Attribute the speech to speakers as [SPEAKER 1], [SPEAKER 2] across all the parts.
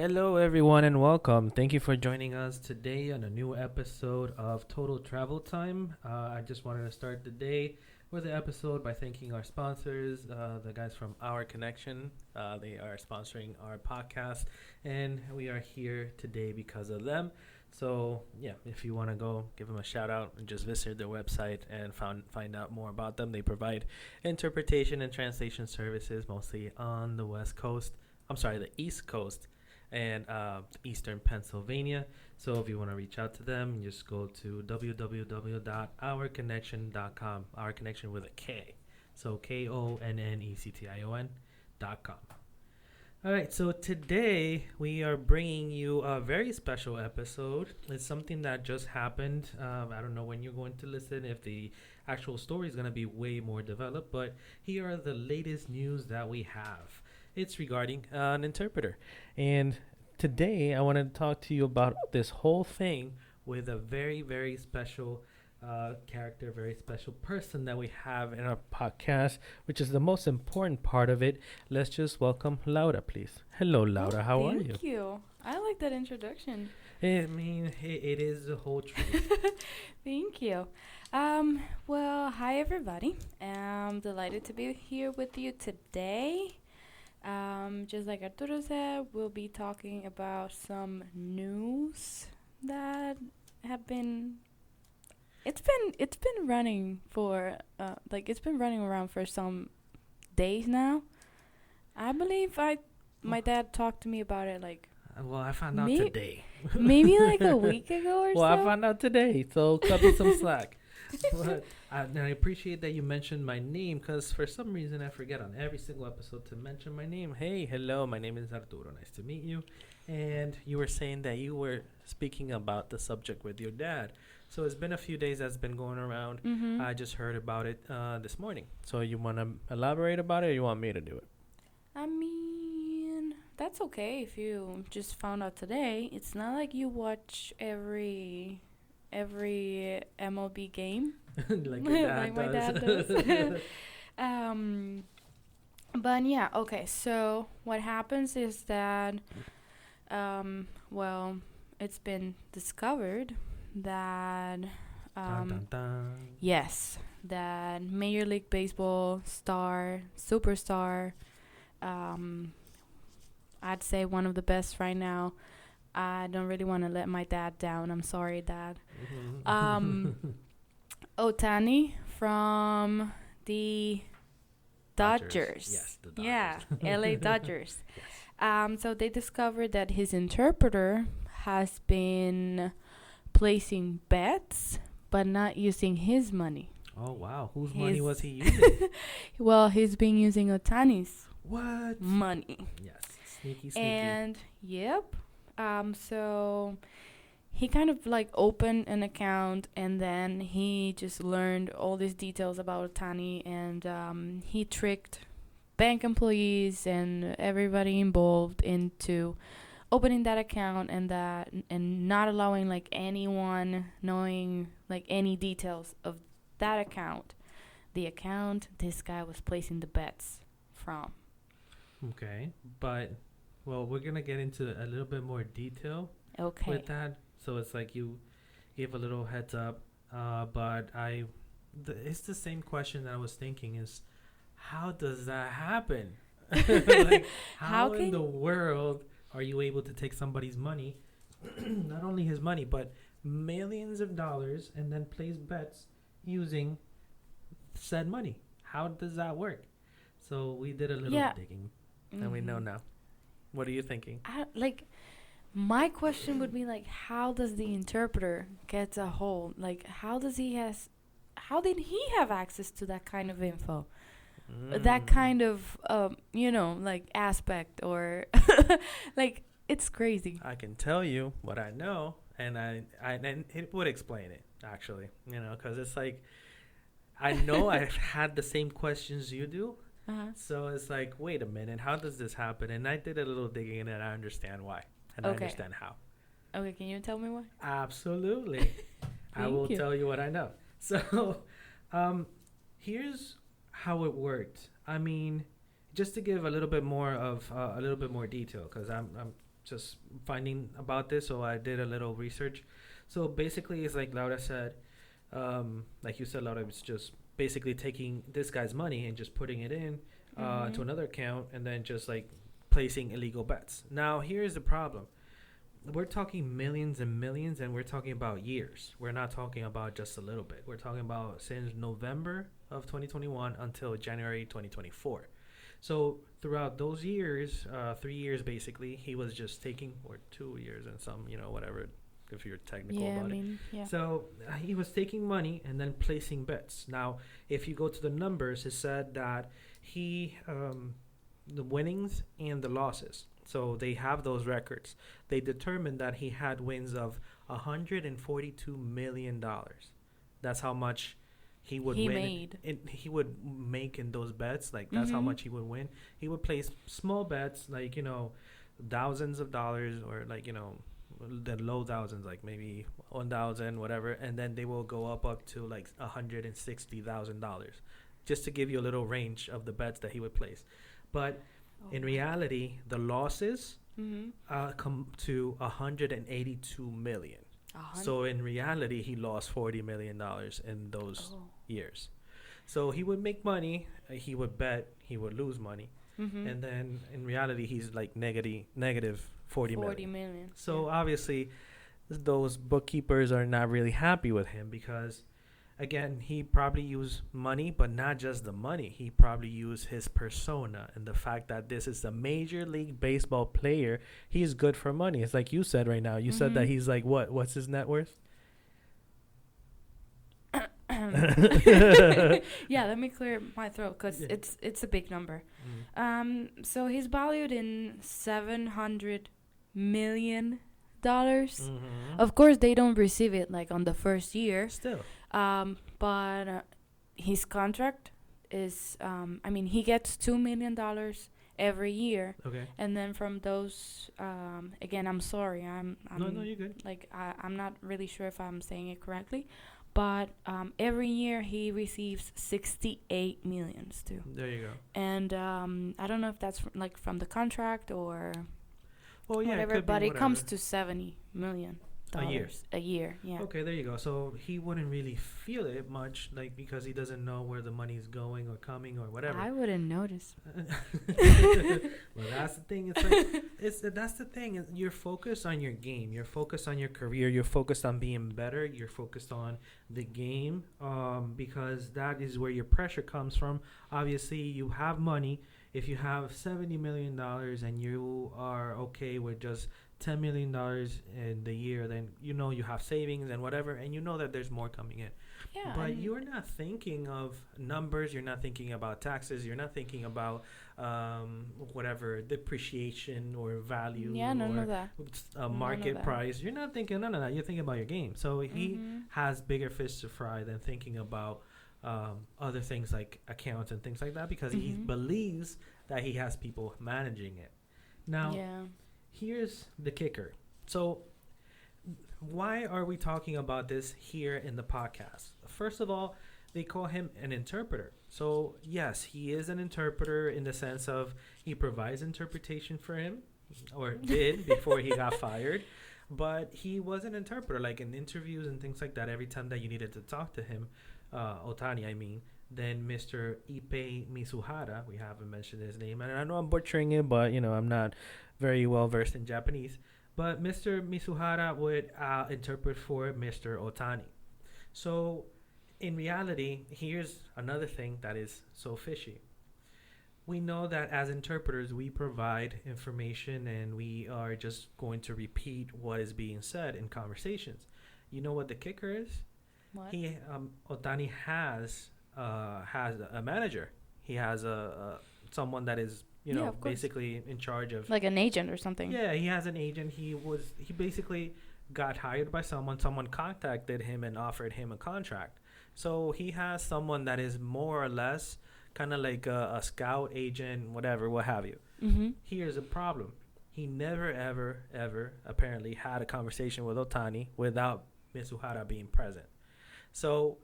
[SPEAKER 1] Hello, everyone, and welcome. Thank you for joining us today on a new episode of Total Travel Time. I just wanted to start the day with the episode by thanking our sponsors, the guys from Our Connection. They are sponsoring our podcast, and we are here today because of them. So, yeah, if you want to go give them a shout out, just visit their website and find out more about them. They provide interpretation and translation services mostly on the West Coast. I'm sorry, the East Coast and Eastern Pennsylvania. So if you want to reach out to them, just go to www.ourconnection.com. Our Connection with a K. So KONNECTION.com. All right, so today we are bringing you a very special episode. It's something that just happened. I don't know when you're going to listen, if the actual story is going to be way more developed, but here are the latest news that we have. It's regarding an interpreter. And today I want to talk to you about this whole thing with a very, very special character, very special person that we have in our podcast, which is the most important part of it. Let's just welcome Laura, please. Hello, Laura. How are you?
[SPEAKER 2] Thank you. I like that introduction.
[SPEAKER 1] I mean, it is the whole truth.
[SPEAKER 2] Thank you. Well, hi everybody. I'm delighted to be here with you today. Just like Arturo said, we'll be talking about some news that have been. It's been running for it's been running around for some days now. I believe my dad talked to me about it
[SPEAKER 1] Well, I found out today.
[SPEAKER 2] maybe like a week ago or
[SPEAKER 1] Well,
[SPEAKER 2] so.
[SPEAKER 1] I found out today, so cut me some slack. But and I appreciate that you mentioned my name, because for some reason I forget on every single episode to mention my name. Hey, hello, my name is Arturo. Nice to meet you. And you were saying that you were speaking about the subject with your dad. So it's been a few days that's been going around.
[SPEAKER 2] Mm-hmm.
[SPEAKER 1] I just heard about it this morning. So you want to elaborate about it, or you want me to do it?
[SPEAKER 2] I mean, that's okay if you just found out today. It's not like you watch every MLB game
[SPEAKER 1] Like your dad
[SPEAKER 2] like my
[SPEAKER 1] does.
[SPEAKER 2] dad does. But yeah, okay. So what happens is that, well, it's been discovered that,
[SPEAKER 1] Dun, dun, dun.
[SPEAKER 2] yes, that Major League Baseball superstar, I'd say one of the best right now. I don't really want to let my dad down. I'm sorry, Dad. Ohtani from the Dodgers.
[SPEAKER 1] Yes, the Dodgers.
[SPEAKER 2] Yeah, LA Dodgers.
[SPEAKER 1] Yes.
[SPEAKER 2] So they discovered that his interpreter has been placing bets, but not using his money.
[SPEAKER 1] Oh, wow. Whose money
[SPEAKER 2] His-
[SPEAKER 1] was he using?
[SPEAKER 2] Well, he's been using Ohtani's
[SPEAKER 1] What?
[SPEAKER 2] money.
[SPEAKER 1] Yes. Sneaky.
[SPEAKER 2] And yep. So he kind of like opened an account, and then he just learned all these details about Ohtani, and he tricked bank employees and everybody involved into opening that account, and not allowing like anyone knowing like any details of that account. The account this guy was placing the bets from.
[SPEAKER 1] Okay. But, well, we're going to get into a little bit more detail
[SPEAKER 2] Okay.
[SPEAKER 1] with that. So it's like you gave a little heads up. But it's the same question that I was thinking is, how does that happen? Like, how in the world are you able to take somebody's money, not only his money, but millions of dollars, and then place bets using said money? How does that work? So we did a little
[SPEAKER 2] Yeah.
[SPEAKER 1] digging, and we know
[SPEAKER 2] Mhm.
[SPEAKER 1] now. What are you thinking?
[SPEAKER 2] My question would be like, how does the interpreter get a hold? Like, how did he have access to that kind of info? That kind of like aspect, or like, it's crazy.
[SPEAKER 1] I can tell you what I know, and and it would explain it actually, because it's like I know I've had the same questions you do.
[SPEAKER 2] Uh-huh.
[SPEAKER 1] So it's like, wait a minute, how does this happen? And I did a little digging, and I understand why, and I
[SPEAKER 2] Okay.
[SPEAKER 1] understand how.
[SPEAKER 2] Okay, can you tell me why?
[SPEAKER 1] Absolutely. I will
[SPEAKER 2] Thank you.
[SPEAKER 1] tell you what I know. So, here's how it worked. I mean, just to give a little bit more detail, because I'm just finding about this, so I did a little research. So basically, it's like Laura said, like you said, Laura, it's just basically taking this guy's money and just putting it in to
[SPEAKER 2] Mhm.
[SPEAKER 1] another account, and then just like placing illegal bets. Now, here's the problem. We're talking millions and millions, and we're talking about years. We're not talking about just a little bit. We're talking about since November of 2021 until January 2024. So throughout those years, 3 years basically, he was just taking, or 2 years and some, whatever, if you're technical
[SPEAKER 2] Yeah, I
[SPEAKER 1] about it.
[SPEAKER 2] mean, yeah.
[SPEAKER 1] So he was taking money and then placing bets. Now, if you go to the numbers, it said that the winnings and the losses. So they have those records. They determined that he had wins of $142 million. That's how much he would
[SPEAKER 2] He
[SPEAKER 1] win.
[SPEAKER 2] made.
[SPEAKER 1] He would make in those bets. Like that's how
[SPEAKER 2] Mhm.
[SPEAKER 1] much he would win. He would place small bets, like thousands of dollars, or like the low thousands, like maybe 1,000, whatever, and then they will go up to like $160,000, just to give you a little range of the bets that he would place. But
[SPEAKER 2] Oh
[SPEAKER 1] in
[SPEAKER 2] my-
[SPEAKER 1] reality, the losses
[SPEAKER 2] Mhm.
[SPEAKER 1] come to 182 million.
[SPEAKER 2] A
[SPEAKER 1] So in reality, he lost $40 million in those
[SPEAKER 2] Oh.
[SPEAKER 1] years. So he would make money, he would bet, he would lose money,
[SPEAKER 2] Mhm.
[SPEAKER 1] and then in reality, he's like negative 40
[SPEAKER 2] 40
[SPEAKER 1] million.
[SPEAKER 2] million.
[SPEAKER 1] So
[SPEAKER 2] yeah.
[SPEAKER 1] obviously, those bookkeepers are not really happy with him because, again, he probably used money, but not just the money. He probably used his persona and the fact that this is a Major League Baseball player. He's good for money. It's like you said right now. You said that
[SPEAKER 2] Mhm.
[SPEAKER 1] he's like what? What's his net worth?
[SPEAKER 2] Yeah, let me clear my throat because
[SPEAKER 1] Yeah.
[SPEAKER 2] it's a big number.
[SPEAKER 1] Mm.
[SPEAKER 2] So he's valued in $700 million.
[SPEAKER 1] Mhm.
[SPEAKER 2] Of course, they don't receive it like on the first year.
[SPEAKER 1] Still.
[SPEAKER 2] But his contract is, I mean, he gets $2 million every year,
[SPEAKER 1] Okay.
[SPEAKER 2] and then from those, again, I'm sorry,
[SPEAKER 1] No, you're good.
[SPEAKER 2] like I'm not really sure if I'm saying it correctly, but every year he receives 68 millions too,
[SPEAKER 1] There you go.
[SPEAKER 2] and I don't know if that's from the contract or
[SPEAKER 1] Well, yeah,
[SPEAKER 2] whatever,
[SPEAKER 1] it could be
[SPEAKER 2] but it comes
[SPEAKER 1] whatever.
[SPEAKER 2] to $70 million
[SPEAKER 1] A year.
[SPEAKER 2] a year, yeah.
[SPEAKER 1] Okay, there you go. So he wouldn't really feel it much, like because he doesn't know where the money's going or coming or whatever.
[SPEAKER 2] I wouldn't notice.
[SPEAKER 1] Well, that's the thing. It's like that's the thing. You're focused on your game. You're focused on your career. You're focused on being better. You're focused on the game, because that is where your pressure comes from. Obviously, you have money. If you have $70 million and you are okay with just $10 million in the year, then you have savings and whatever, and you know that there's more coming in.
[SPEAKER 2] Yeah,
[SPEAKER 1] But
[SPEAKER 2] and-
[SPEAKER 1] you're not thinking of numbers. You're not thinking about taxes. You're not thinking about whatever depreciation or value
[SPEAKER 2] yeah, none
[SPEAKER 1] or
[SPEAKER 2] of that. None of
[SPEAKER 1] market
[SPEAKER 2] that.
[SPEAKER 1] price. You're not thinking none of that. You're thinking about your game. So he
[SPEAKER 2] Mhm.
[SPEAKER 1] has bigger fish to fry than thinking about other things like accounts and things like that, because he
[SPEAKER 2] Mhm.
[SPEAKER 1] believes that he has people managing it. Now,
[SPEAKER 2] Yeah.
[SPEAKER 1] here's the kicker. So, why are we talking about this here in the podcast? First of all, they call him an interpreter. So, yes, he is an interpreter in the sense of he provides interpretation for him, or did before he got fired. But he was an interpreter, like in interviews and things like that. Every time that you needed to talk to him, Otani, I mean, then Mr. Ippei Mizuhara, we haven't mentioned his name, and I know I'm butchering it, but I'm not very well versed in Japanese. But Mr. Mizuhara would interpret for Mr. Otani. So, in reality, here's another thing that is so fishy. We know that as interpreters, we provide information and we are just going to repeat what is being said in conversations. You know what the kicker is?
[SPEAKER 2] What?
[SPEAKER 1] Otani has a manager. He has a someone that is
[SPEAKER 2] Yeah, of course.
[SPEAKER 1] basically in charge of.
[SPEAKER 2] Like an agent or something.
[SPEAKER 1] Yeah, he has an agent. He basically got hired by someone. Someone contacted him and offered him a contract. So he has someone that is more or less kind of like a scout agent, whatever, what have you.
[SPEAKER 2] Mm-hmm.
[SPEAKER 1] Here's a problem. He never, ever, ever apparently had a conversation with Otani without Mizuhara being present. So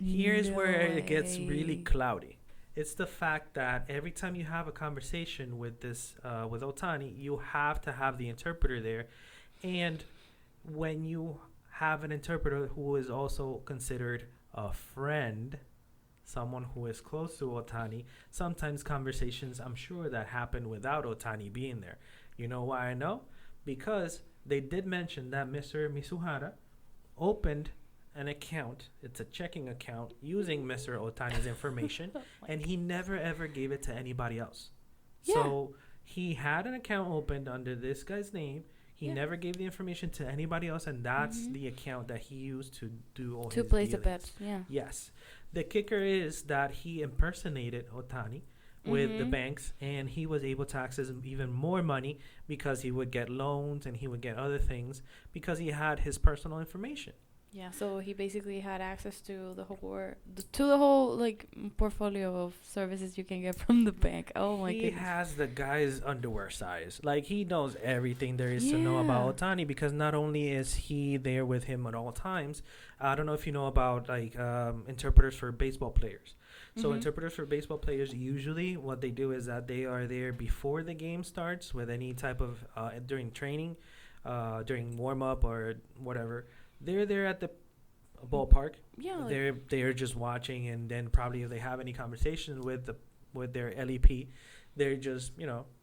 [SPEAKER 1] here's
[SPEAKER 2] No
[SPEAKER 1] where it gets really
[SPEAKER 2] way.
[SPEAKER 1] cloudy. It's the fact that every time you have a conversation with this with Otani, you have to have the interpreter there, and when you have an interpreter who is also considered a friend, someone who is close to Otani, sometimes conversations I'm sure that happen without Otani being there. You know why I know? Because they did mention that Mr. Mizuhara opened an account. It's a checking account using Mr. Otani's information, and he never ever gave it to anybody else.
[SPEAKER 2] Yeah.
[SPEAKER 1] So he had an account opened under this guy's name. He
[SPEAKER 2] Yeah.
[SPEAKER 1] never gave the information to anybody else, and that's
[SPEAKER 2] Mhm.
[SPEAKER 1] the account that he used to do all
[SPEAKER 2] To
[SPEAKER 1] his
[SPEAKER 2] place the
[SPEAKER 1] dealings.
[SPEAKER 2] bets. Yeah.
[SPEAKER 1] Yes. The kicker is that he impersonated Otani with the
[SPEAKER 2] Mhm.
[SPEAKER 1] banks, and he was able to access even more money because he would get loans and he would get other things because he had his personal information.
[SPEAKER 2] Yeah, so he basically had access to the whole like portfolio of services you can get from the bank. Oh my
[SPEAKER 1] He
[SPEAKER 2] goodness.
[SPEAKER 1] has the guy's underwear size. Like, he knows everything there is to know
[SPEAKER 2] Yeah.
[SPEAKER 1] about Otani because not only is he there with him at all times, I don't know if you know about like interpreters for baseball players. So
[SPEAKER 2] Mhm.
[SPEAKER 1] interpreters for baseball players, usually what they do is that they are there before the game starts with any type of during training, during warm up or whatever. They're there at the ballpark.
[SPEAKER 2] Yeah, like,
[SPEAKER 1] They're just watching, and then probably if they have any conversation with their LEP, they're just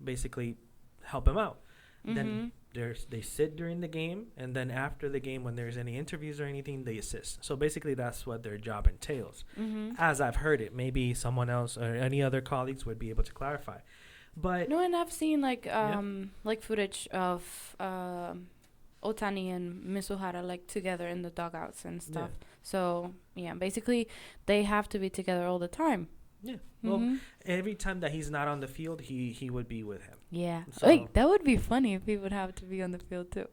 [SPEAKER 1] basically help him out. Then they sit during the game, and then after the game, when there's any interviews or anything, they assist. So basically, that's what their job entails, as I've heard it. Maybe someone else or any other colleagues would be able to clarify. But
[SPEAKER 2] no, and I've seen like footage of Otani and Mizuhara like together in the dugouts and stuff. So yeah, basically they have to be together all the time.
[SPEAKER 1] yeah, well, every time that he's not on the field, he would be with him.
[SPEAKER 2] Yeah.
[SPEAKER 1] So-
[SPEAKER 2] Wait, that would be funny if he would have to be on the field too.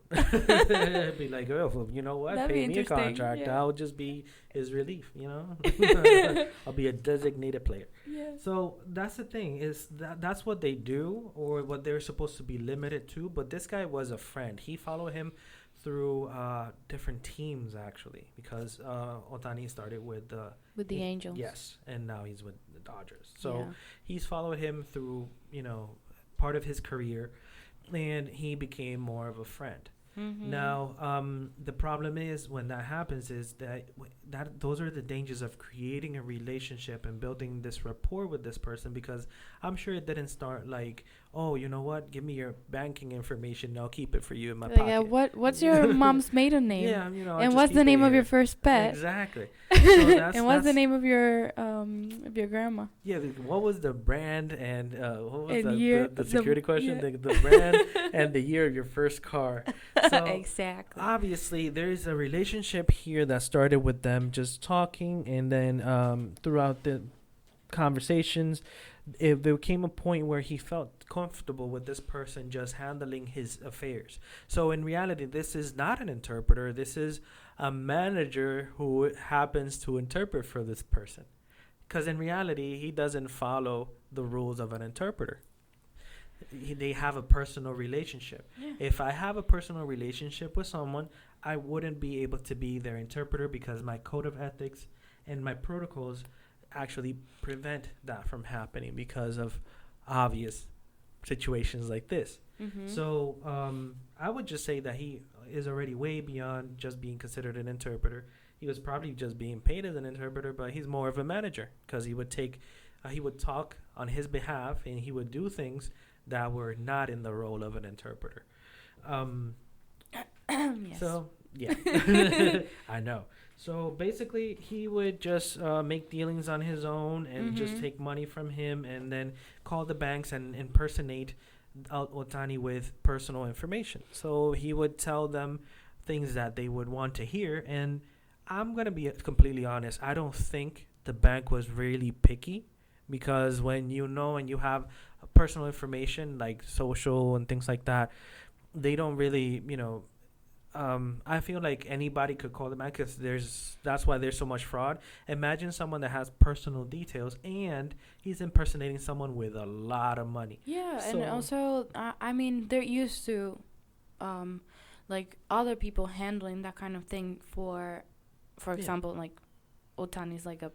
[SPEAKER 1] Be like, oh, well, you know what?
[SPEAKER 2] That'd be
[SPEAKER 1] Pay me a
[SPEAKER 2] interesting,
[SPEAKER 1] contract.
[SPEAKER 2] yeah.
[SPEAKER 1] I'll just be his relief. I'll be a designated player.
[SPEAKER 2] Yeah.
[SPEAKER 1] So that's the thing, is that's what they do, or what they're supposed to be limited to. But this guy was a friend. He followed him through different teams, actually, because Otani started with
[SPEAKER 2] the Angels.
[SPEAKER 1] Yes, and now he's with the Dodgers. So
[SPEAKER 2] Yeah.
[SPEAKER 1] he's followed him through part of his career, and he became more of a friend. Now, the problem is when that happens is that those are the dangers of creating a relationship and building this rapport with this person, because I'm sure it didn't start like, oh, you know what? Give me your banking information. I'll keep it for you in my
[SPEAKER 2] Like,
[SPEAKER 1] pocket.
[SPEAKER 2] what's your mom's maiden name?
[SPEAKER 1] Yeah, I'll
[SPEAKER 2] And
[SPEAKER 1] just
[SPEAKER 2] what's the
[SPEAKER 1] keep
[SPEAKER 2] name
[SPEAKER 1] it
[SPEAKER 2] of your
[SPEAKER 1] here.
[SPEAKER 2] first pet?
[SPEAKER 1] Exactly. So
[SPEAKER 2] And what's the
[SPEAKER 1] that's-
[SPEAKER 2] name of your grandma?
[SPEAKER 1] Yeah, what was the brand and what was
[SPEAKER 2] And
[SPEAKER 1] the,
[SPEAKER 2] year-
[SPEAKER 1] the
[SPEAKER 2] the-
[SPEAKER 1] security question?
[SPEAKER 2] yeah.
[SPEAKER 1] The brand and the year of your first car. So
[SPEAKER 2] Exactly.
[SPEAKER 1] obviously, there is a relationship here that started with them just talking, and then throughout the conversations, there came a point where he felt comfortable with this person just handling his affairs. So in reality, this is not an interpreter. This is a manager who happens to interpret for this person. Because in reality, he doesn't follow the rules of an interpreter. They have a personal relationship.
[SPEAKER 2] Yeah.
[SPEAKER 1] If I have a personal relationship with someone, I wouldn't be able to be their interpreter because my code of ethics and my protocols actually prevent that from happening because of obvious situations like this. So I would just say that he is already way beyond just being considered an interpreter. He was probably just being paid as an interpreter, but he's more of a manager because he would he would talk on his behalf, and he would do things that were not in the role of an interpreter.
[SPEAKER 2] Yes.
[SPEAKER 1] So yeah, I know. So basically, he would just make dealings on his own and just take money from him, and then call the banks and impersonate Otani with personal information. So he would tell them things that they would want to hear. And I'm gonna be completely honest. I don't think the bank was really picky, because when and you have personal information like social and things like that, they don't really, I feel like anybody could call the bank, because that's why there's so much fraud. Imagine someone that has personal details and he's impersonating someone with a lot of money.
[SPEAKER 2] Yeah,
[SPEAKER 1] So-
[SPEAKER 2] and also, I mean, they're used to, like, other people handling that kind of thing for
[SPEAKER 1] Yeah.
[SPEAKER 2] example, like, Otani's like a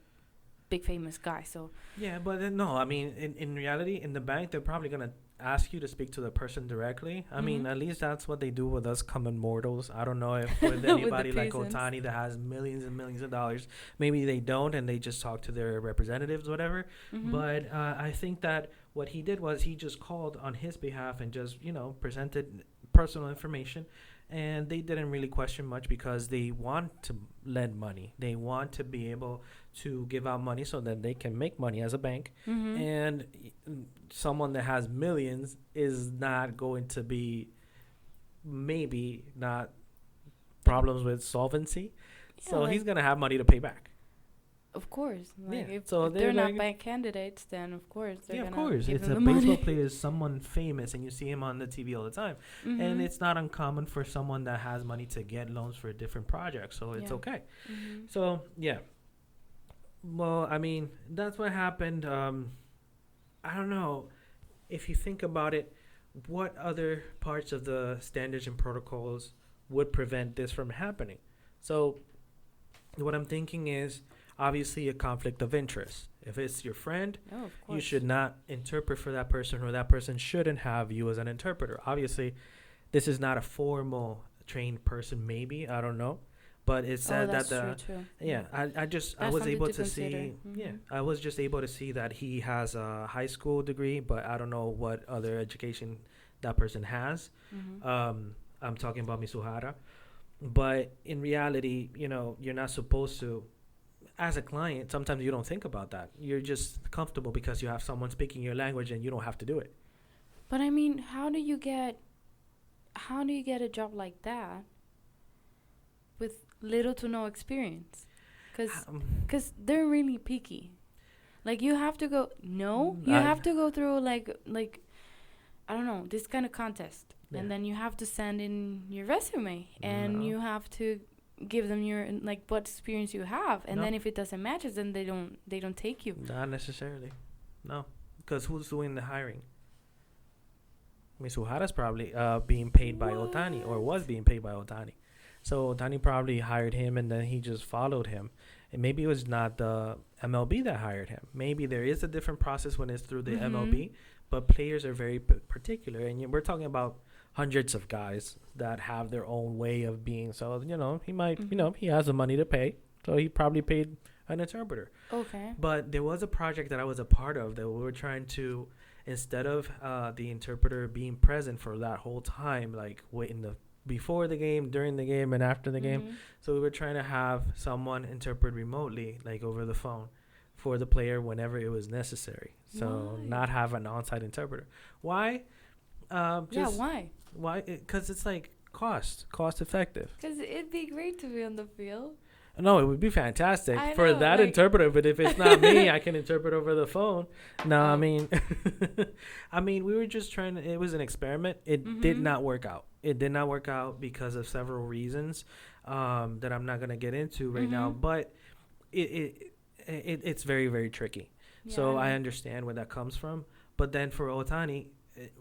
[SPEAKER 2] big famous guy. So
[SPEAKER 1] Yeah, but no, I mean, in reality, in the bank, they're probably gonna ask you to speak to the person directly. I mean, at least that's what they do with us common mortals. I don't know if with anybody like
[SPEAKER 2] peasants.
[SPEAKER 1] Otani that has millions and millions of dollars, maybe they don't, and they just talk to their representatives, whatever. But I think that what he did was he just called on his behalf and just presented personal information, and they didn't really question much because they want to lend money. They want to be able to give out money so that they can make money as a bank. And someone that has millions is not going to be, maybe not, problems with solvency.
[SPEAKER 2] Yeah,
[SPEAKER 1] So
[SPEAKER 2] like,
[SPEAKER 1] he's going to have money to pay back.
[SPEAKER 2] of course, like
[SPEAKER 1] Yeah.
[SPEAKER 2] if,
[SPEAKER 1] So
[SPEAKER 2] if they're not
[SPEAKER 1] like,
[SPEAKER 2] bank candidates, then of course they're
[SPEAKER 1] yeah, of
[SPEAKER 2] gonna
[SPEAKER 1] course.
[SPEAKER 2] give
[SPEAKER 1] It's
[SPEAKER 2] them
[SPEAKER 1] a
[SPEAKER 2] the
[SPEAKER 1] baseball
[SPEAKER 2] money.
[SPEAKER 1] player is someone famous, and you see him on the TV all the time. And it's not uncommon for someone that has money to get loans for different projects. So it's
[SPEAKER 2] Yeah.
[SPEAKER 1] okay. So, yeah. Well, I mean, that's what happened. I don't know. If you think about it, what other parts of the standards and protocols would prevent this from happening? So, what I'm thinking is obviously a conflict of interest. If it's your friend,
[SPEAKER 2] Oh, of course.
[SPEAKER 1] you should not interpret for that person, or that person shouldn't have you as an interpreter. Obviously, this is not a formal trained person, maybe, I don't know. But it said that
[SPEAKER 2] that's true too.
[SPEAKER 1] yeah, I
[SPEAKER 2] That's
[SPEAKER 1] was
[SPEAKER 2] something
[SPEAKER 1] able
[SPEAKER 2] to
[SPEAKER 1] to see,
[SPEAKER 2] consider.
[SPEAKER 1] yeah, I was just able to see that he has a high school degree, but I don't know what other education that person has. I'm talking about Mizuhara. But in reality, you're not supposed to, as a client, sometimes you don't think about that. You're just comfortable because you have someone speaking your language and you don't have to do it.
[SPEAKER 2] But I mean, how do you get a job like that with little to no experience? Because they're really picky. Like you have to go. No, you have to go through like I don't know, this kind of contest, and then you have to send in your resume, and you have to give them your like what experience you have, and then if it doesn't match, then they don't take you.
[SPEAKER 1] Not necessarily, no, because who's doing the hiring? Mizuhara's probably being paid by Ohtani, or was being paid by Ohtani. So Ohtani probably hired him, and then he just followed him. And maybe it was not the MLB that hired him. Maybe there is a different process when it's through the MLB, but players are very particular. And we're talking about hundreds of guys that have their own way of being. So, he might, he has the money to pay. So he probably paid an interpreter.
[SPEAKER 2] Okay.
[SPEAKER 1] But there was a project that I was a part of that we were trying to, instead of the interpreter being present for that whole time, like before the game, during the game, and after the game. So we were trying to have someone interpret remotely, like over the phone, for the player whenever it was necessary. So not have an on-site interpreter. Why?
[SPEAKER 2] Why?
[SPEAKER 1] Why? Because it's like cost effective.
[SPEAKER 2] Because it'd be great to be on the field.
[SPEAKER 1] No, it would be fantastic
[SPEAKER 2] I
[SPEAKER 1] for
[SPEAKER 2] know,
[SPEAKER 1] that
[SPEAKER 2] like
[SPEAKER 1] interpreter. But if it's not me, I can interpret over the phone. No,
[SPEAKER 2] Oh.
[SPEAKER 1] I mean, we were just trying to. It was an experiment. It did not work out. It did not work out because of several reasons that I'm not gonna get into right now. But it's very, very tricky.
[SPEAKER 2] Yeah,
[SPEAKER 1] So I understand where that comes from. But then for Ohtani,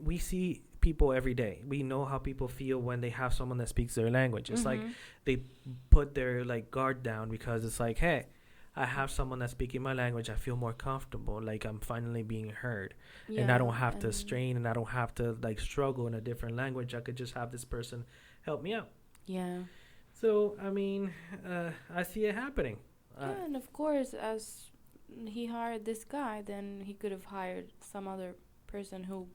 [SPEAKER 1] we see people every day. We know how people feel when they have someone that speaks their language. It's like they put their guard down because it's like, hey, I have someone that's speaking my language. I feel more comfortable. Like I'm finally being heard, and I don't have to strain, and I don't have to struggle in a different language. I could just have this person help me out.
[SPEAKER 2] Yeah.
[SPEAKER 1] So I mean, I see it happening.
[SPEAKER 2] Yeah, and of course, as he hired this guy, then he could have hired some other person who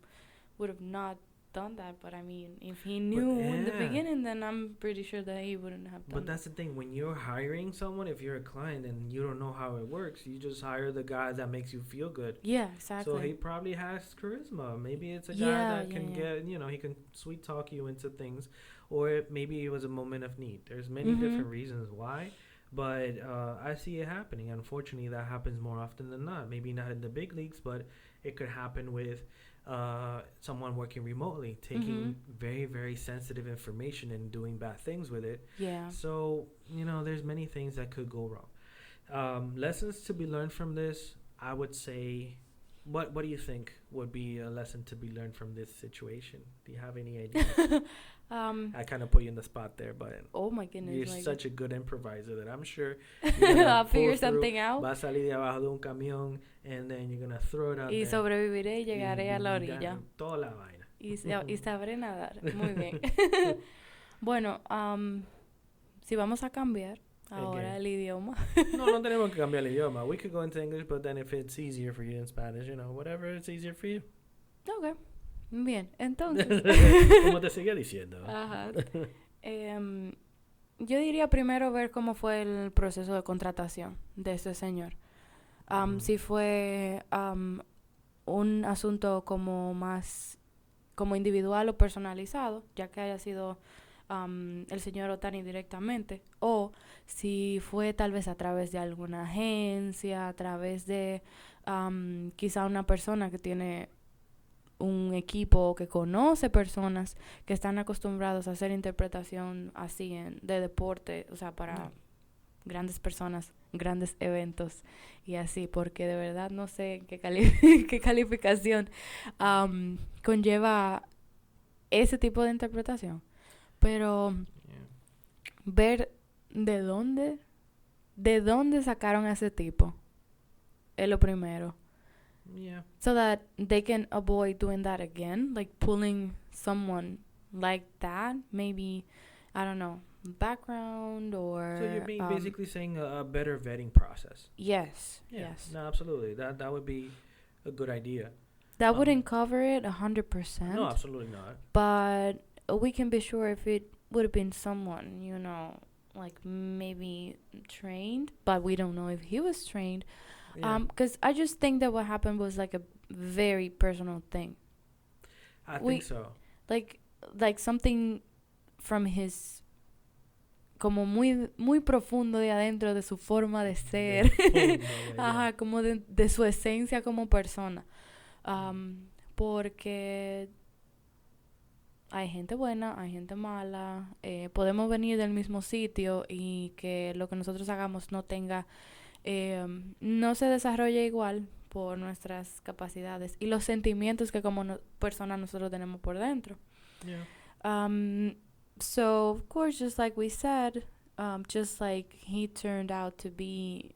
[SPEAKER 2] would have not done that. But I mean, if he knew in the beginning, then I'm pretty sure that he wouldn't have done
[SPEAKER 1] But that's the thing. When you're hiring someone, if you're a client and you don't know how it works, you just hire the guy that makes you feel good.
[SPEAKER 2] Yeah, exactly.
[SPEAKER 1] So he probably has charisma. Maybe it's a guy that can get, he can sweet talk you into things. Or maybe it was a moment of need. There's many different reasons why. But I see it happening. Unfortunately, that happens more often than not. Maybe not in the big leagues, but it could happen with someone working remotely, taking very, very sensitive information and doing bad things with it.
[SPEAKER 2] Yeah.
[SPEAKER 1] So, there's many things that could go wrong. Lessons to be learned from this, I would say, what do you think would be a lesson to be learned from this situation? Do you have any idea? I kind of put you in the spot there, but
[SPEAKER 2] Oh my goodness.
[SPEAKER 1] you're
[SPEAKER 2] Like,
[SPEAKER 1] such a good improviser that I'm sure you're gonna
[SPEAKER 2] I'll
[SPEAKER 1] pull
[SPEAKER 2] figure
[SPEAKER 1] through.
[SPEAKER 2] something out.
[SPEAKER 1] Va a salir de abajo de un camión, and then you're gonna throw it out
[SPEAKER 2] Y
[SPEAKER 1] there.
[SPEAKER 2] sobreviviré y llegaré a la
[SPEAKER 1] Y
[SPEAKER 2] orilla.
[SPEAKER 1] toda la vaina.
[SPEAKER 2] Y sabré nadar. Muy bien. Bueno, si vamos a cambiar ahora
[SPEAKER 1] Okay.
[SPEAKER 2] el idioma.
[SPEAKER 1] No tenemos que cambiar el idioma. We could go into English, but then if it's easier for you in Spanish, whatever it's easier for you.
[SPEAKER 2] Ok. Bien, entonces.
[SPEAKER 1] Como te seguía diciendo.
[SPEAKER 2] Ajá. Yo diría primero ver cómo fue el proceso de contratación de ese señor. Si fue un asunto como más como individual o personalizado, ya que haya sido el señor Ohtani directamente, o si fue tal vez a través de alguna agencia, a través de quizá una persona que tiene un equipo que conoce personas que están acostumbrados a hacer interpretación así de deporte, o sea, para grandes personas, grandes eventos y así, porque de verdad no sé qué, qué calificación conlleva ese tipo de interpretación, pero ver de dónde sacaron a ese tipo es lo primero.
[SPEAKER 1] Yeah.
[SPEAKER 2] So that they can avoid doing that again, like pulling someone like that, maybe, I don't know, background or...
[SPEAKER 1] So you're basically saying a better vetting process.
[SPEAKER 2] Yes,
[SPEAKER 1] Yeah.
[SPEAKER 2] yes.
[SPEAKER 1] No, absolutely. That would be a good idea.
[SPEAKER 2] That wouldn't cover it 100%.
[SPEAKER 1] No, absolutely not.
[SPEAKER 2] But we can be sure if it would have been someone, like maybe trained, but we don't know if he was trained.
[SPEAKER 1] Yeah.
[SPEAKER 2] Because I just think that what happened was like a very personal thing.
[SPEAKER 1] I think so.
[SPEAKER 2] Like something from his como muy profundo de adentro de su forma de ser. Ajá, como de su esencia como persona. Porque hay gente buena, hay gente mala, podemos venir del mismo sitio y que lo que nosotros hagamos no se desarrolla igual por nuestras capacidades y los sentimientos que como personas nosotros tenemos por dentro.
[SPEAKER 1] Yeah.
[SPEAKER 2] So, of course, just like we said, just like he turned out to be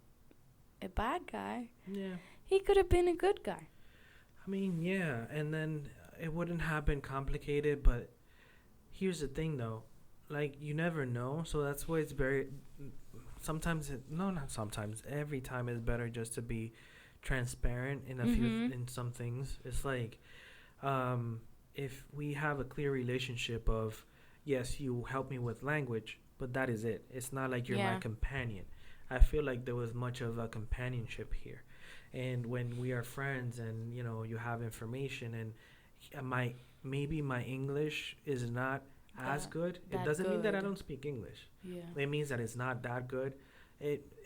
[SPEAKER 2] a bad guy,
[SPEAKER 1] Yeah.
[SPEAKER 2] he could have been a good guy.
[SPEAKER 1] I mean, yeah, and then it wouldn't have been complicated, but here's the thing, though. Like, you never know, so that's why it's very... not sometimes. Every time it's better just to be transparent in in some things. It's like, if we have a clear relationship of, yes, you help me with language, but that is it. It's not like you're my companion. I feel like there was much of a companionship here. And when we are friends and, you have information and maybe my English is not as good. It doesn't mean that I don't speak English.
[SPEAKER 2] Yeah.
[SPEAKER 1] It means that it's not that good.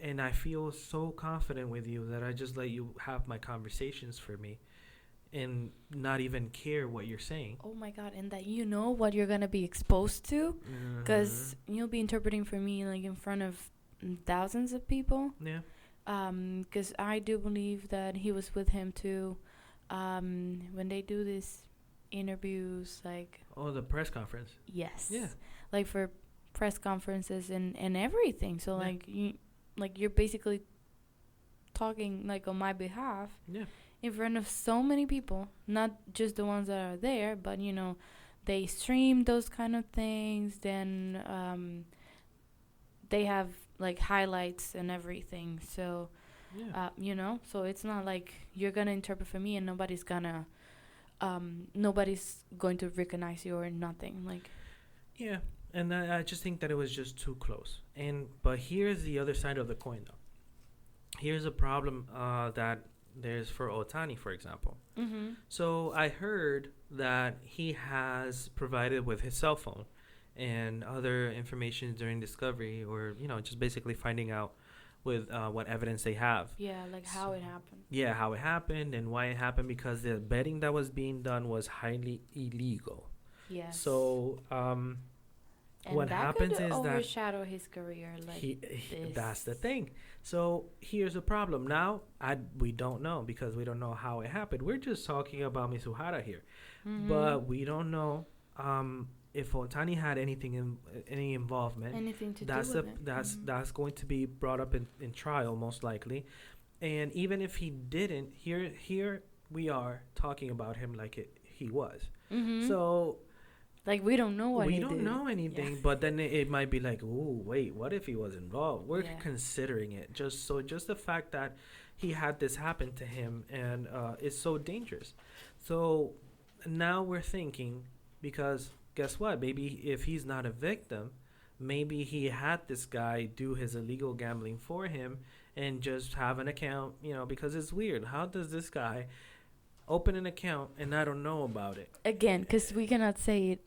[SPEAKER 1] And I feel so confident with you that I just let you have my conversations for me and not even care what you're saying.
[SPEAKER 2] Oh my God, and that you know what you're going to be exposed to, because you'll be interpreting for me like in front of thousands of people.
[SPEAKER 1] Yeah.
[SPEAKER 2] Because I do believe that he was with him too when they do these interviews, like...
[SPEAKER 1] Oh, the press conference.
[SPEAKER 2] Yes.
[SPEAKER 1] Yeah.
[SPEAKER 2] Like for press conferences and everything. So you're basically talking like on my behalf.
[SPEAKER 1] Yeah.
[SPEAKER 2] In front of so many people, not just the ones that are there, but they stream those kind of things. Then they have like highlights and everything. So so it's not like you're gonna interpret for me and nobody's going to recognize you or nothing. Like,
[SPEAKER 1] yeah. And I just think that it was just too close. But here's the other side of the coin, though. Here's a problem that there's for Ohtani, for example.
[SPEAKER 2] Mm-hmm.
[SPEAKER 1] So I heard that he has provided with his cell phone and other information during discovery, or just basically finding out with what evidence they have.
[SPEAKER 2] Yeah, like how it happened.
[SPEAKER 1] Yeah, how it happened and why it happened, because the betting that was being done was highly illegal.
[SPEAKER 2] Yes.
[SPEAKER 1] So
[SPEAKER 2] and
[SPEAKER 1] what happens is that
[SPEAKER 2] overshadow his career. Like
[SPEAKER 1] that's the thing. So here's the problem. Now we don't know, because we don't know how it happened. We're just talking about Mizuhara here, but we don't know if Otani had any involvement,
[SPEAKER 2] Anything to do with it.
[SPEAKER 1] that's going to be brought up in trial most likely. And even if he didn't, here we are talking about him like he was.
[SPEAKER 2] Mm-hmm.
[SPEAKER 1] So
[SPEAKER 2] Like we don't know what
[SPEAKER 1] we
[SPEAKER 2] he
[SPEAKER 1] don't
[SPEAKER 2] did.
[SPEAKER 1] know anything,
[SPEAKER 2] Yeah.
[SPEAKER 1] but then it might be like, oh wait, what if he was involved? We're
[SPEAKER 2] Yeah.
[SPEAKER 1] considering it. Just the fact that he had this happen to him and is so dangerous. So now we're thinking, because guess what? Maybe if he's not a victim, maybe he had this guy do his illegal gambling for him and just have an account, because it's weird. How does this guy open an account and I don't know about it?
[SPEAKER 2] Again, because we cannot say it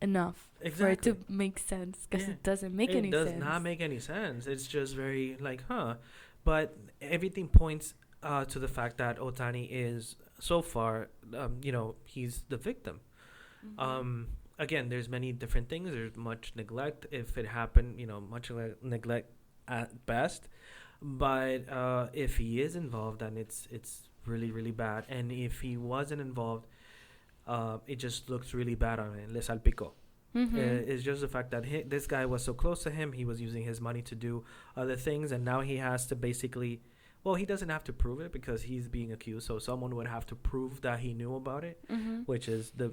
[SPEAKER 2] enough for it
[SPEAKER 1] Exactly.
[SPEAKER 2] to make sense. Because
[SPEAKER 1] Yeah.
[SPEAKER 2] it doesn't make
[SPEAKER 1] It
[SPEAKER 2] any
[SPEAKER 1] does
[SPEAKER 2] sense.
[SPEAKER 1] not make any sense. It's just very like, huh. But everything points to the fact that Otani is so far, he's the victim.
[SPEAKER 2] Mhm.
[SPEAKER 1] Again, there's many different things. There's much neglect. If it happened, much neglect at best. But if he is involved, then it's really really bad. And if he wasn't involved, it just looks really bad on him. Le salpicó. It's just the fact that this guy was so close to him. He was using his money to do other things, and now he has to basically. Well, he doesn't have to prove it because he's being accused. So someone would have to prove that he knew about it, which is the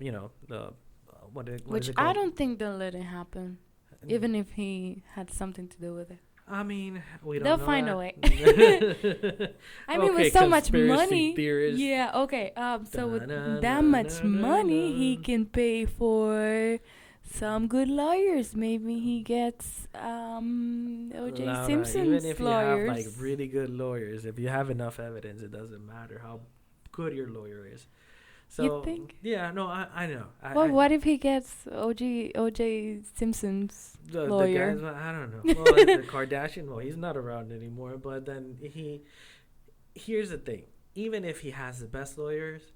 [SPEAKER 1] what is
[SPEAKER 2] Which
[SPEAKER 1] it
[SPEAKER 2] I
[SPEAKER 1] called?
[SPEAKER 2] don't think they'll let it happen, even if he had something to do with it.
[SPEAKER 1] I mean, we don't
[SPEAKER 2] They'll
[SPEAKER 1] know
[SPEAKER 2] find a
[SPEAKER 1] that.
[SPEAKER 2] way. I mean,
[SPEAKER 1] Okay,
[SPEAKER 2] with so much
[SPEAKER 1] conspiracy
[SPEAKER 2] money.
[SPEAKER 1] theorist.
[SPEAKER 2] Yeah, okay. So with that
[SPEAKER 1] Da-na-na-na-na.
[SPEAKER 2] much money, he can pay for some good lawyers. Maybe he gets O.J.
[SPEAKER 1] Laura,
[SPEAKER 2] Simpson's
[SPEAKER 1] even if
[SPEAKER 2] lawyers.
[SPEAKER 1] you have like really good lawyers, if you have enough evidence, it doesn't matter how good your lawyer is. So
[SPEAKER 2] You think?
[SPEAKER 1] yeah, no, I know.
[SPEAKER 2] Well, what if he gets O.J. Simpson's
[SPEAKER 1] the
[SPEAKER 2] lawyer?
[SPEAKER 1] guys? I don't know. Well, the Kardashian. Well, he's not around anymore. But then here's the thing. Even if he has the best lawyers,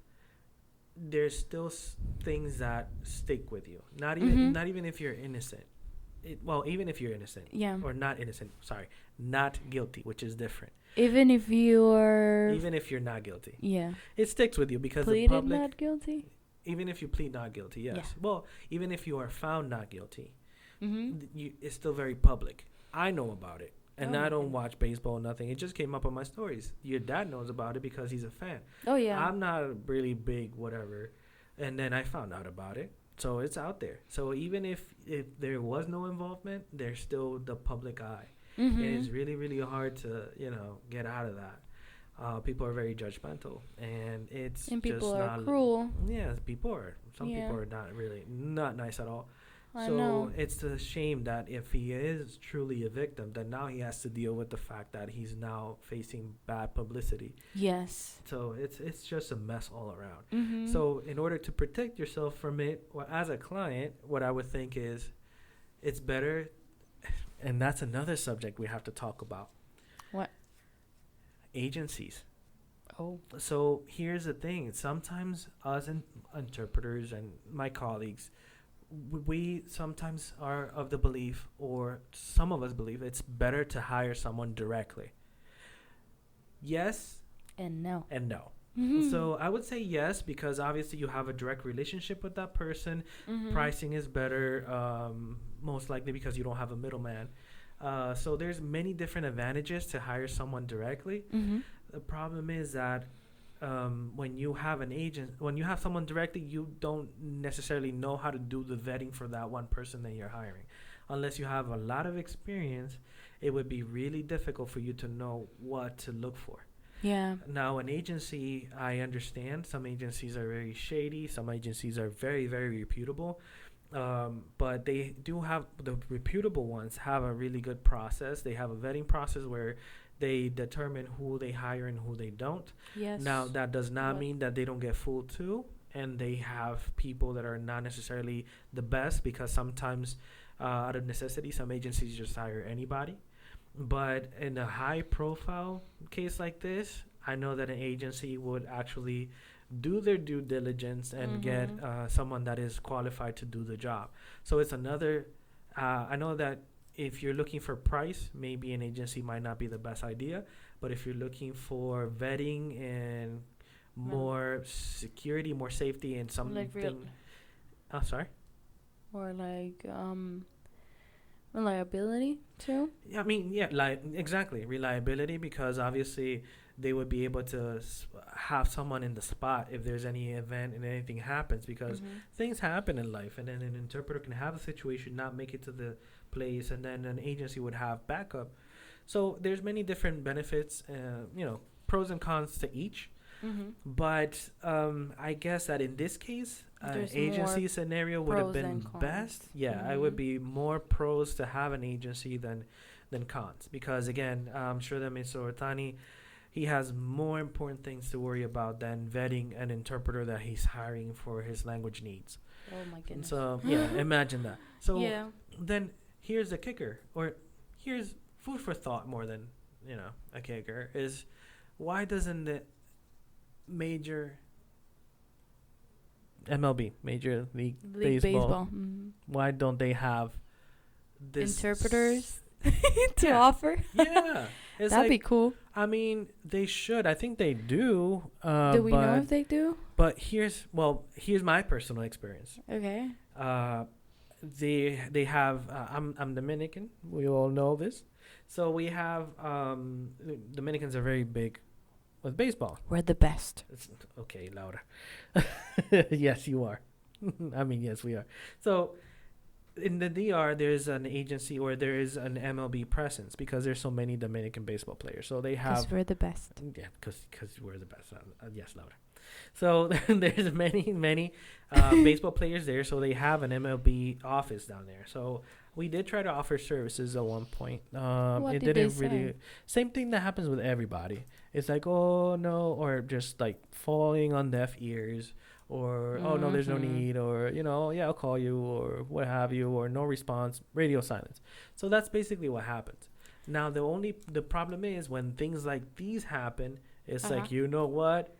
[SPEAKER 1] there's still things that stick with you. Not even if you're innocent. Even if you're innocent.
[SPEAKER 2] Yeah.
[SPEAKER 1] Or not innocent. Sorry, not guilty, which is different.
[SPEAKER 2] Even if you're.
[SPEAKER 1] Even if you're not guilty,
[SPEAKER 2] Yeah.
[SPEAKER 1] it sticks with you because the
[SPEAKER 2] Pleaded
[SPEAKER 1] public.
[SPEAKER 2] not guilty?
[SPEAKER 1] Even if you plead not guilty, yes.
[SPEAKER 2] Yeah.
[SPEAKER 1] Well, even if you are found not guilty,
[SPEAKER 2] Mm-hmm.
[SPEAKER 1] it's still very public. I know about it, and
[SPEAKER 2] Oh,
[SPEAKER 1] I don't
[SPEAKER 2] okay.
[SPEAKER 1] watch baseball. Nothing. It just came up on my stories. Your dad knows about it because he's a fan.
[SPEAKER 2] Oh, yeah.
[SPEAKER 1] I'm not a really big whatever, and then I found out about it. So it's out there. So even if there was no involvement, there's still the public eye.
[SPEAKER 2] Mm-hmm.
[SPEAKER 1] And it's really really hard to get out of that. People are very judgmental, and it's
[SPEAKER 2] And people
[SPEAKER 1] just
[SPEAKER 2] are
[SPEAKER 1] not
[SPEAKER 2] cruel.
[SPEAKER 1] Yeah, people are. Some
[SPEAKER 2] Yeah.
[SPEAKER 1] people are not nice at all.
[SPEAKER 2] I
[SPEAKER 1] So
[SPEAKER 2] know.
[SPEAKER 1] it's a shame that if he is truly a victim, then now he has to deal with the fact that he's now facing bad publicity.
[SPEAKER 2] Yes.
[SPEAKER 1] So it's just a mess all around.
[SPEAKER 2] Mm-hmm.
[SPEAKER 1] So in order to protect yourself from it, well, as a client, what I would think is it's better, and that's another subject we have to talk about.
[SPEAKER 2] What?
[SPEAKER 1] Agencies.
[SPEAKER 2] Oh.
[SPEAKER 1] So here's the thing. Sometimes us interpreters and my colleagues, we sometimes are of the belief, or some of us believe, it's better to hire someone directly. Yes
[SPEAKER 2] And no.
[SPEAKER 1] and no.
[SPEAKER 2] Mm-hmm.
[SPEAKER 1] So I would say yes, because obviously you have a direct relationship with that person.
[SPEAKER 2] Mm-hmm.
[SPEAKER 1] Pricing is better, most likely because you don't have a middleman. So there's many different advantages to hire someone directly.
[SPEAKER 2] Mm-hmm.
[SPEAKER 1] The problem is that when you have when you have someone directly, you don't necessarily know how to do the vetting for that one person that you're hiring. Unless you have a lot of experience, it would be really difficult for you to know what to look for.
[SPEAKER 2] Yeah.
[SPEAKER 1] Now, an agency, I understand. Some agencies are very shady. Some agencies are very, very reputable. But they do have, the reputable ones have a really good process. They have a vetting process where they determine who they hire and who they don't.
[SPEAKER 2] Yes.
[SPEAKER 1] Now, that does not
[SPEAKER 2] But-
[SPEAKER 1] mean that they don't get fooled too. And they have people that are not necessarily the best, because sometimes out of necessity, some agencies just hire anybody. But in a high profile case like this, I know that an agency would actually do their due diligence and get someone that is qualified to do the job. So it's another, I know that if you're looking for price, maybe an agency might not be the best idea. But if you're looking for vetting and more security, more safety, and
[SPEAKER 2] Like real.
[SPEAKER 1] something. Oh, sorry.
[SPEAKER 2] or like reliability too.
[SPEAKER 1] I mean, yeah, like exactly reliability, because obviously they would be able to have someone in the spot if there's any event and anything happens, because
[SPEAKER 2] Mm-hmm.
[SPEAKER 1] things happen in life, and then an interpreter can have a situation, not make it to the place, and then an agency would have backup. So there's many different benefits, pros and cons to each.
[SPEAKER 2] Mm-hmm.
[SPEAKER 1] But I guess that in this case, an
[SPEAKER 2] There's
[SPEAKER 1] agency
[SPEAKER 2] more
[SPEAKER 1] scenario would have
[SPEAKER 2] pros
[SPEAKER 1] been
[SPEAKER 2] and cons.
[SPEAKER 1] best. Yeah, I
[SPEAKER 2] Mhm.
[SPEAKER 1] would be more pros to have an agency than cons, because again, I'm sure that Mr. Otani, he has more important things to worry about than vetting an interpreter that he's hiring for his language needs.
[SPEAKER 2] Oh my
[SPEAKER 1] And
[SPEAKER 2] goodness.
[SPEAKER 1] so yeah, imagine that. So
[SPEAKER 2] Yeah.
[SPEAKER 1] then here's the kicker, or here's food for thought more than a kicker, is why doesn't the major MLB, Major League,
[SPEAKER 2] League
[SPEAKER 1] Baseball,
[SPEAKER 2] Mhm.
[SPEAKER 1] why don't they have this
[SPEAKER 2] Interpreters to
[SPEAKER 1] Yeah.
[SPEAKER 2] offer.
[SPEAKER 1] Yeah, it's
[SPEAKER 2] That'd be
[SPEAKER 1] like,
[SPEAKER 2] cool.
[SPEAKER 1] I mean, they should. I think they do.
[SPEAKER 2] Do we know if they do?
[SPEAKER 1] But here's my personal experience.
[SPEAKER 2] Okay.
[SPEAKER 1] They have. I'm Dominican. We all know this. So we have Dominicans are very big with baseball.
[SPEAKER 2] We're the best.
[SPEAKER 1] It's, okay, Laura. Yes, you are. I mean, yes, we are. So in the DR, there's an agency, or there is an MLB presence, because there's so many Dominican baseball players. So they
[SPEAKER 2] Because
[SPEAKER 1] have,
[SPEAKER 2] we're the best.
[SPEAKER 1] yeah, because we're the best. Yes, Laura. So there's many baseball players there. So they have an MLB office down there. So we did try to offer services at one point.
[SPEAKER 2] What
[SPEAKER 1] It
[SPEAKER 2] did they
[SPEAKER 1] didn't really.
[SPEAKER 2] say?
[SPEAKER 1] Same thing that happens with everybody. It's like, oh no, or just like falling on deaf ears, or oh no, there's no
[SPEAKER 2] Mhm.
[SPEAKER 1] need, or yeah, I'll call you, or what have you, or no response, radio silence. So that's basically what happens. Now the problem is when things like these happen, it's
[SPEAKER 2] Uh-huh.
[SPEAKER 1] like, you know what,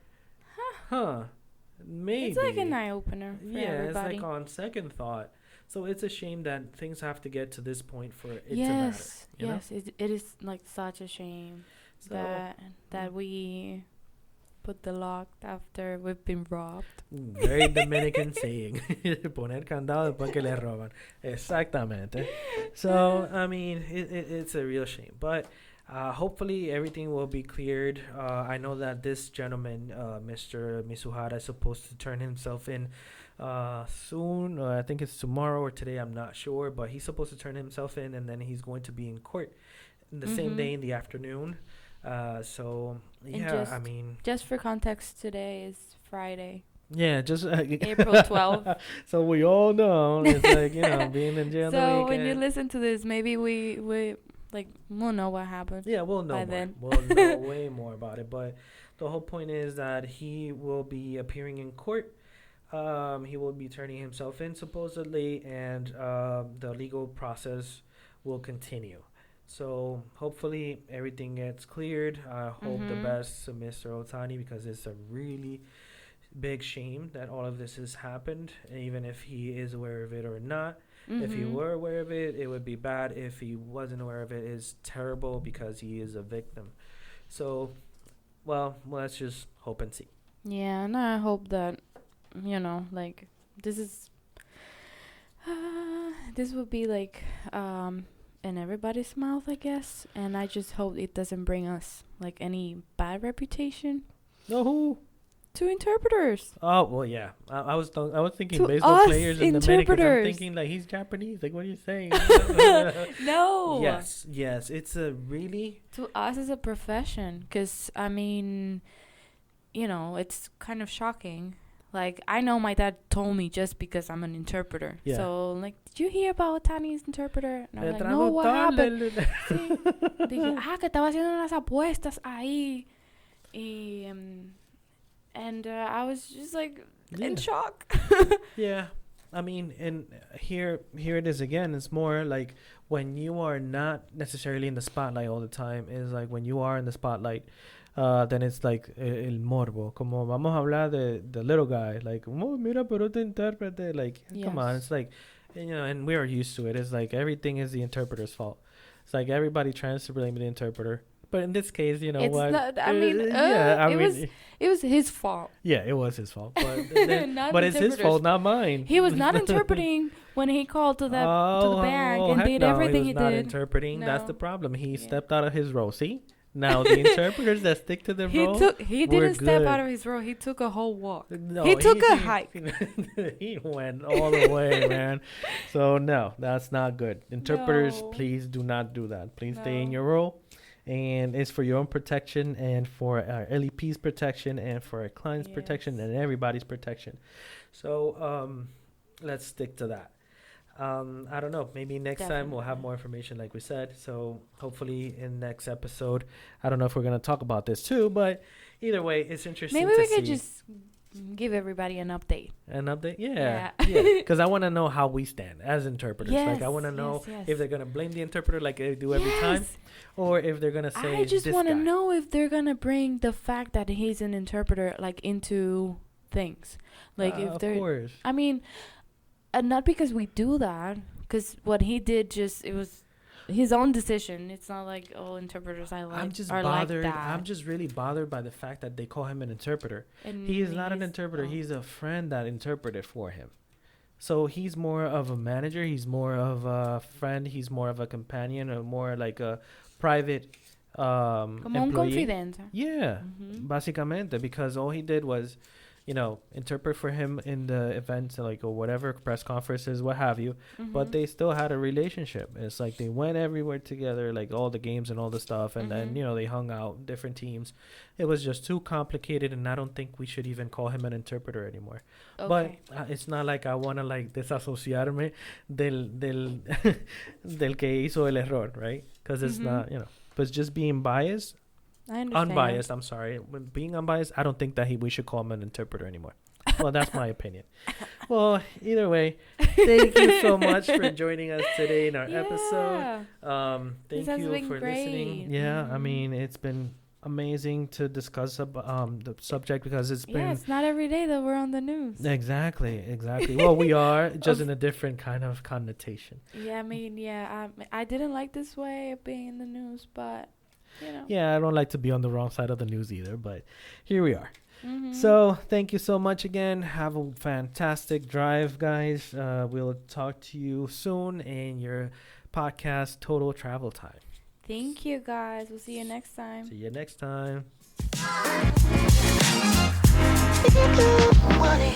[SPEAKER 1] maybe
[SPEAKER 2] It's like an eye opener for
[SPEAKER 1] yeah,
[SPEAKER 2] everybody.
[SPEAKER 1] it's like on second thought. So it's a shame that things have to get to this point for it to matter.
[SPEAKER 2] Yes,
[SPEAKER 1] you know?
[SPEAKER 2] yes, it is like such a shame
[SPEAKER 1] So
[SPEAKER 2] that we put the lock after we've been robbed.
[SPEAKER 1] very Dominican saying, poner candado después que le roban. Exactamente. So I mean, it's a real shame, but hopefully everything will be cleared. I know that this gentleman, Mr. Mizuhara, is supposed to turn himself in soon. I think it's tomorrow or today. I'm not sure, but he's supposed to turn himself in, and then he's going to be in court the same
[SPEAKER 2] Mhm.
[SPEAKER 1] day in the afternoon. So
[SPEAKER 2] And
[SPEAKER 1] yeah, I mean,
[SPEAKER 2] Just for context, today is Friday,
[SPEAKER 1] yeah, just
[SPEAKER 2] April 12th.
[SPEAKER 1] So we all know it's like being in jail. on the
[SPEAKER 2] So when you
[SPEAKER 1] weekend.
[SPEAKER 2] listen to this, maybe we we'll know what happened.
[SPEAKER 1] Yeah, we'll know
[SPEAKER 2] by
[SPEAKER 1] more.
[SPEAKER 2] then.
[SPEAKER 1] We'll know way more about it. But the whole point is that he will be appearing in court. He will be turning himself in supposedly, and the legal process will continue. So hopefully everything gets cleared. I hope the
[SPEAKER 2] Mhm.
[SPEAKER 1] best to Mr. Otani, because it's a really big shame that all of this has happened, even if he is aware of it or not. If he
[SPEAKER 2] Mhm.
[SPEAKER 1] were aware of it, it would be bad. If he wasn't aware of it, it's terrible, because he is a victim. So, well, let's just hope and see.
[SPEAKER 2] Yeah, and I hope that this is this will be like in everybody's mouth, I guess, and I just hope it doesn't bring us like any bad reputation
[SPEAKER 1] No, who?
[SPEAKER 2] to interpreters.
[SPEAKER 1] Oh well, yeah. I was thinking
[SPEAKER 2] To
[SPEAKER 1] baseball
[SPEAKER 2] us,
[SPEAKER 1] players and Dominicans. I'm
[SPEAKER 2] interpreters.
[SPEAKER 1] thinking like he's Japanese. Like, what are you saying?
[SPEAKER 2] No.
[SPEAKER 1] Yes. It's a really
[SPEAKER 2] To us as a profession, because I mean, it's kind of shocking. Like, I know my dad told me just because I'm an interpreter.
[SPEAKER 1] Yeah.
[SPEAKER 2] So, like, did you hear about Tani's interpreter? And I
[SPEAKER 1] el
[SPEAKER 2] was like, no, what happened?
[SPEAKER 1] traductor.
[SPEAKER 2] Sí. Dije, que estaba haciendo unas apuestas ahí. Y, and I was just like
[SPEAKER 1] Yeah.
[SPEAKER 2] in shock.
[SPEAKER 1] Yeah, I mean, and here it is again. It's more like when you are not necessarily in the spotlight all the time. Is like when you are in the spotlight, then it's like el morbo. Como vamos a hablar de the little guy. Like, oh, mira, pero te intérprete. Like, come on.
[SPEAKER 2] Yes.
[SPEAKER 1] It's like, and we are used to it. It's like everything is the interpreter's fault. It's like everybody tries to blame the interpreter. But in this case, you know
[SPEAKER 2] It's
[SPEAKER 1] what?
[SPEAKER 2] not. I mean,
[SPEAKER 1] yeah, I
[SPEAKER 2] it
[SPEAKER 1] mean,
[SPEAKER 2] was it was his fault.
[SPEAKER 1] yeah, it was his fault. But then,
[SPEAKER 2] Not
[SPEAKER 1] but it's his
[SPEAKER 2] interpreters.
[SPEAKER 1] fault, not mine.
[SPEAKER 2] He was not interpreting when he called to the bank and
[SPEAKER 1] heck
[SPEAKER 2] did
[SPEAKER 1] no,
[SPEAKER 2] everything
[SPEAKER 1] he
[SPEAKER 2] he
[SPEAKER 1] was not
[SPEAKER 2] did.
[SPEAKER 1] interpreting. That's
[SPEAKER 2] No.
[SPEAKER 1] the problem. He
[SPEAKER 2] Yeah.
[SPEAKER 1] stepped out of his role. See, now the interpreters that stick to the role.
[SPEAKER 2] He
[SPEAKER 1] we're
[SPEAKER 2] didn't step
[SPEAKER 1] good.
[SPEAKER 2] out of his role. He took a whole walk.
[SPEAKER 1] No,
[SPEAKER 2] He took a hike.
[SPEAKER 1] He went all the way, man. So no, that's not good. Interpreters,
[SPEAKER 2] No.
[SPEAKER 1] please do not do that. Please stay in
[SPEAKER 2] No.
[SPEAKER 1] your role, and it's for your own protection and for our LEP's protection and for our clients' protection
[SPEAKER 2] Yes.
[SPEAKER 1] and everybody's protection. So let's stick to that. I don't know. Maybe next time we'll have
[SPEAKER 2] Definitely.
[SPEAKER 1] more information, like we said. So hopefully in next episode, I don't know if we're gonna talk about this too, but either way, it's interesting.
[SPEAKER 2] Maybe
[SPEAKER 1] to
[SPEAKER 2] we could
[SPEAKER 1] see.
[SPEAKER 2] just give everybody an update.
[SPEAKER 1] An update?
[SPEAKER 2] Yeah.
[SPEAKER 1] Yeah. Because I want to know how we stand as interpreters. Like, I want to
[SPEAKER 2] Yes,
[SPEAKER 1] know
[SPEAKER 2] yes, yes.
[SPEAKER 1] if they're going to blame the interpreter like they do every time,
[SPEAKER 2] Yes.
[SPEAKER 1] or if they're going to say,
[SPEAKER 2] I just
[SPEAKER 1] this
[SPEAKER 2] want to
[SPEAKER 1] guy.
[SPEAKER 2] know if they're gonna bring the fact that he's an interpreter like into things, like if
[SPEAKER 1] Of
[SPEAKER 2] they're.
[SPEAKER 1] course.
[SPEAKER 2] I mean, not because we do that, because what he did it was his own decision. It's not like all interpreters
[SPEAKER 1] I'm just
[SPEAKER 2] are
[SPEAKER 1] bothered.
[SPEAKER 2] like that.
[SPEAKER 1] I'm just really bothered by the fact that they call him an interpreter.
[SPEAKER 2] And
[SPEAKER 1] He is not an
[SPEAKER 2] he's-
[SPEAKER 1] interpreter.
[SPEAKER 2] oh.
[SPEAKER 1] He's a friend that interpreted for him. So he's more of a manager. He's more of a friend. He's more of a companion, or more like a private
[SPEAKER 2] como un
[SPEAKER 1] employee.
[SPEAKER 2] confidente.
[SPEAKER 1] Yeah,
[SPEAKER 2] Mhm.
[SPEAKER 1] básicamente, because all he did was, interpret for him in the events, like, or whatever, press conferences, what have you. But
[SPEAKER 2] Mhm.
[SPEAKER 1] they still had a relationship. It's like they went everywhere together, like all the games and all the stuff, and then
[SPEAKER 2] Mhm.
[SPEAKER 1] they hung out, different teams. It was just too complicated, and I don't think we should even call him an interpreter anymore.
[SPEAKER 2] Okay.
[SPEAKER 1] But it's not like I want to like desasociarme del del que hizo el error, right? Because it's
[SPEAKER 2] Mhm.
[SPEAKER 1] not, but just being biased.
[SPEAKER 2] I understand.
[SPEAKER 1] Unbiased, I'm sorry. When being unbiased, I don't think that we should call him an interpreter anymore. Well, that's my opinion. Well, either way, thank you so much for joining us today in our episode.
[SPEAKER 2] This
[SPEAKER 1] Thank
[SPEAKER 2] has
[SPEAKER 1] you
[SPEAKER 2] been
[SPEAKER 1] for
[SPEAKER 2] great.
[SPEAKER 1] listening. Yeah, I
[SPEAKER 2] Mhm.
[SPEAKER 1] mean, it's been amazing to discuss the subject, because it's
[SPEAKER 2] Yeah,
[SPEAKER 1] been
[SPEAKER 2] it's not every day that we're on the news.
[SPEAKER 1] exactly. Well, we are just in a different kind of connotation.
[SPEAKER 2] Yeah, I mean, I didn't like this way of being in the news, but
[SPEAKER 1] Yeah, I don't like to be on the wrong side of the news either, but here we are.
[SPEAKER 2] Mhm.
[SPEAKER 1] So thank you so much again. Have a fantastic drive, guys. We'll talk to you soon in your podcast, Total Travel Time.
[SPEAKER 2] Thank you, guys. We'll see you next time.
[SPEAKER 1] See you next time.
[SPEAKER 3] Money.